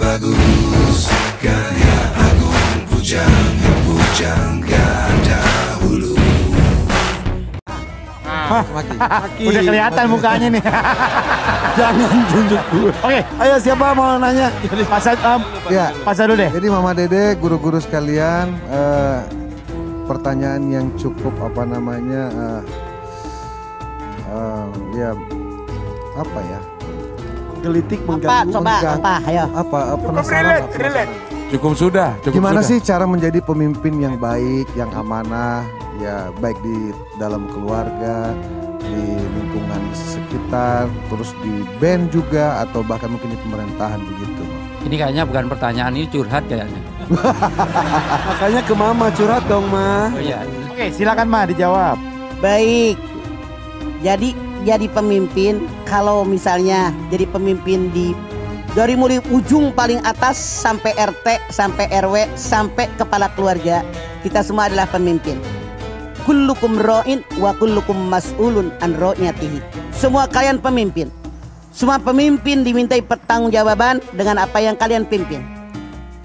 bagus, karya agung, pujang gada hulu. Udah kelihatan mukanya nih. Jangan tunjuk gue. Oke, Ayo siapa mau nanya? ya, Pasal dulu deh. Jadi Mama Dede, guru-guru sekalian, pertanyaan yang cukup apa namanya, ya apa ya? Gelitik mengganggu. Ayo. Penasaran? Cukup sudah. Gimana sih cara menjadi pemimpin yang baik, yang amanah, ya baik di dalam keluarga, di lingkungan sekitar, terus di band juga, atau bahkan mungkin di pemerintahan begitu. Ini kayaknya bukan pertanyaan, ini curhat kayaknya. Makanya ke Mama curhat dong, Ma. Oh iya. Oke, silakan Ma dijawab. Baik. Jadi pemimpin, kalau misalnya jadi pemimpin dari mulai ujung paling atas sampai RT, sampai RW, sampai kepala keluarga, kita semua adalah pemimpin. Kullukum ra'in wa kullukum mas'ulun an ra'iyatihi. Semua kalian pemimpin. Semua pemimpin dimintai pertanggungjawaban dengan apa yang kalian pimpin.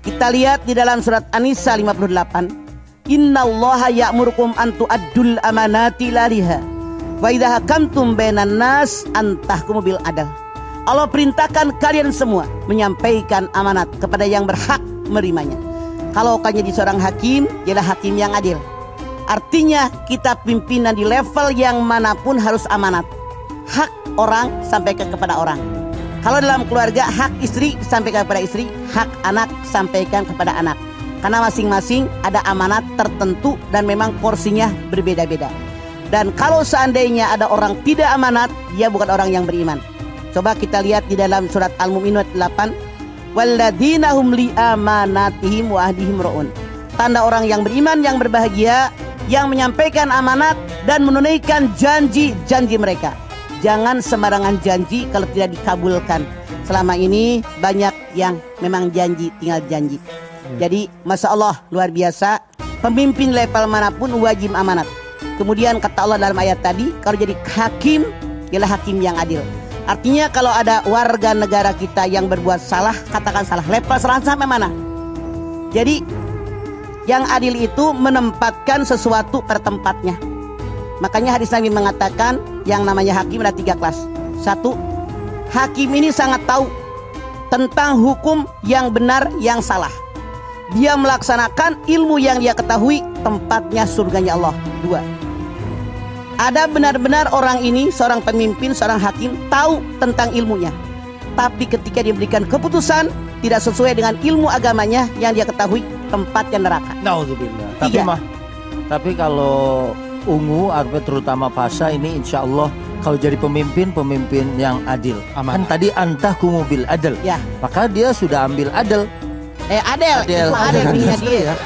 Kita lihat di dalam surat An-Nisa 58. Innallaha ya'murukum an tu'addul amanati ila ahliha. Wa idza hakamtum bainan nas an tahkumu bil adl. Allah perintahkan kalian semua menyampaikan amanat kepada yang berhak menerimanya. Kalau kalian jadi seorang hakim, ialah hakim yang adil. Artinya kita pimpinan di level yang manapun harus amanat. Hak orang sampaikan kepada orang. Kalau dalam keluarga, hak istri sampaikan kepada istri, hak anak sampaikan kepada anak. Karena masing-masing ada amanat tertentu dan memang porsinya berbeda-beda. Dan kalau seandainya ada orang tidak amanat, dia bukan orang yang beriman. Coba kita lihat di dalam surat Al-Mu'minun 8. Walladzina hum li amanatihim wa ahdihim ra'un. Tanda orang yang beriman, yang berbahagia, yang menyampaikan amanat dan menunaikan janji-janji mereka. Jangan sembarangan janji kalau tidak dikabulkan. Selama ini banyak yang memang janji, tinggal janji. Jadi Masya Allah luar biasa. Pemimpin level manapun wajib amanat. Kemudian kata Allah dalam ayat tadi, kalau jadi hakim, ialah hakim yang adil. Artinya kalau ada warga negara kita yang berbuat salah, katakan salah, level salah sampai mana? Jadi yang adil itu menempatkan sesuatu pada tempatnya. Makanya hadis Nabi mengatakan yang namanya hakim ada 3 kelas. 1, hakim ini sangat tahu tentang hukum yang benar, yang salah. Dia melaksanakan ilmu yang dia ketahui, tempatnya surganya Allah. 2, ada benar-benar orang ini, seorang pemimpin, seorang hakim, tahu tentang ilmunya. Tapi ketika diberikan keputusan tidak sesuai dengan ilmu agamanya yang dia ketahui, tempatnya neraka. Nauzubillah. Tapi kalau ungu, terutama Pasha ini insya Allah kalau jadi pemimpin yang adil. Aman. Kan tadi antahkumu bil adl. Ya. Maka dia sudah ambil adil. Adel punya dia.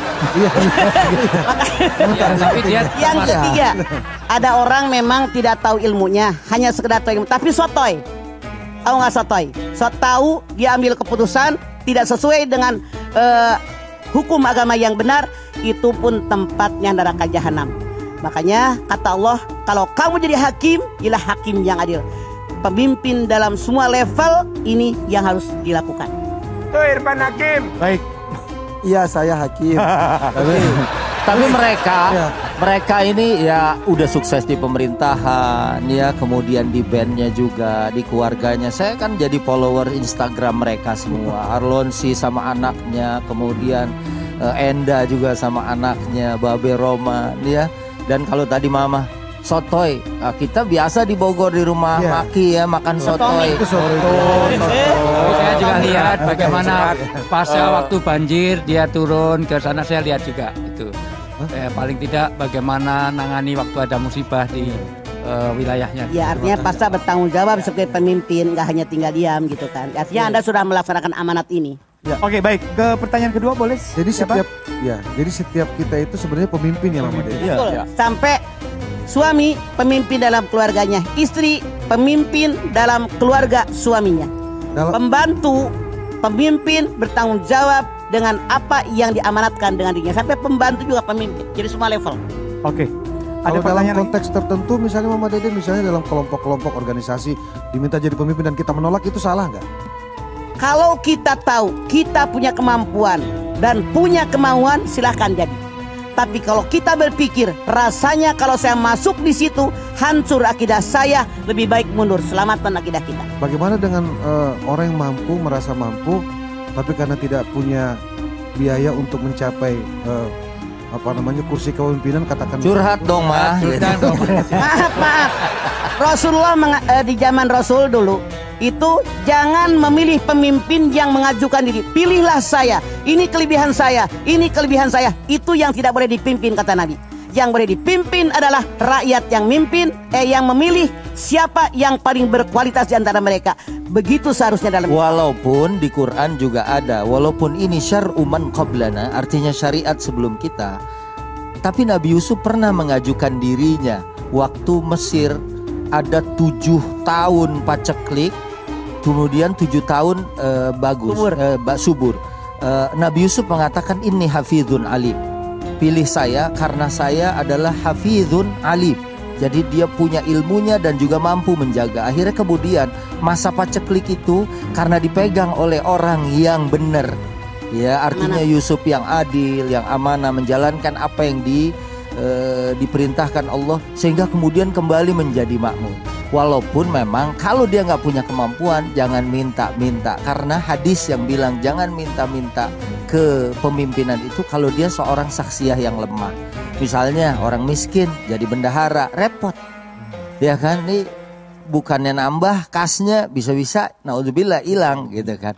Tapi dia yang ketiga, ada orang memang tidak tahu ilmunya, hanya sekedar tahu ilmu, tapi sotoy. Tahu nggak sotoy? Tahu dia ambil keputusan tidak sesuai dengan hukum agama yang benar, itu pun tempatnya neraka jahanam. Makanya kata Allah, kalau kamu jadi hakim, ialah hakim yang adil. Pemimpin dalam semua level ini yang harus dilakukan. Tuh Irfan Hakim. Baik. Iya saya hakim. Tapi mereka ini ya udah sukses di pemerintahan ya, kemudian di bandnya juga, di keluarganya. Saya kan jadi follower Instagram mereka semua. Arlonsi sama anaknya, kemudian Enda juga sama anaknya, Babe Roma ya. Dan kalau tadi Mama sotoy, kita biasa di Bogor di rumah Maki ya makan sotoy. Saya juga lihat bagaimana pasca waktu banjir dia turun ke sana, saya lihat juga itu. Paling tidak bagaimana nangani waktu ada musibah di wilayahnya. Ya artinya pasca bertanggung jawab sebagai pemimpin, nggak hanya tinggal diam gitu kan. Artinya Anda sudah melaksanakan amanat ini. Ya. Oke baik, ke pertanyaan kedua boleh. Jadi setiap kita itu sebenarnya pemimpin ya Mama Dede. Betul. Sampai suami pemimpin dalam keluarganya, istri pemimpin dalam keluarga suaminya. Pembantu pemimpin bertanggung jawab dengan apa yang diamanatkan dengan dirinya. Sampai pembantu juga pemimpin. Jadi semua level. Oke. Ada dalam konteks tertentu misalnya Mama Dede, misalnya dalam kelompok-kelompok organisasi diminta jadi pemimpin dan kita menolak, itu salah nggak? Kalau kita tahu kita punya kemampuan dan punya kemauan, silahkan jadi. Tapi kalau kita berpikir rasanya kalau saya masuk di situ hancur akidah saya, lebih baik mundur, selamatkan akidah kita. Bagaimana dengan orang yang mampu, merasa mampu, tapi karena tidak punya biaya untuk mencapai kursi kepemimpinan, katakan curhat dong mah. Maaf. Rasulullah di zaman Rasul dulu itu jangan memilih pemimpin yang mengajukan diri. Pilihlah saya, ini kelebihan saya, ini kelebihan saya. Itu yang tidak boleh dipimpin, kata Nabi. Yang boleh dipimpin adalah rakyat yang yang memilih siapa yang paling berkualitas di antara mereka. Begitu seharusnya dalam Walaupun di Quran juga ada, walaupun ini syar'uman qablana, artinya syariat sebelum kita, tapi Nabi Yusuf pernah mengajukan dirinya. Waktu Mesir ada 7 tahun paceklik, kemudian 7 tahun subur. Nabi Yusuf mengatakan ini hafizun alim. Pilih saya karena saya adalah hafizun alim. Jadi dia punya ilmunya dan juga mampu menjaga. Akhirnya kemudian masa paceklik itu karena dipegang oleh orang yang benar. Ya, artinya Yusuf yang adil, yang amanah, menjalankan apa yang diperintahkan Allah, sehingga kemudian kembali menjadi makmur. Walaupun memang kalau dia nggak punya kemampuan, jangan minta-minta. Karena hadis yang bilang jangan minta-minta ke pemimpinan itu kalau dia seorang saksiyah yang lemah. Misalnya orang miskin jadi bendahara, repot. Ya kan, ini bukannya nambah kasnya, bisa-bisa naudzubillah hilang gitu kan.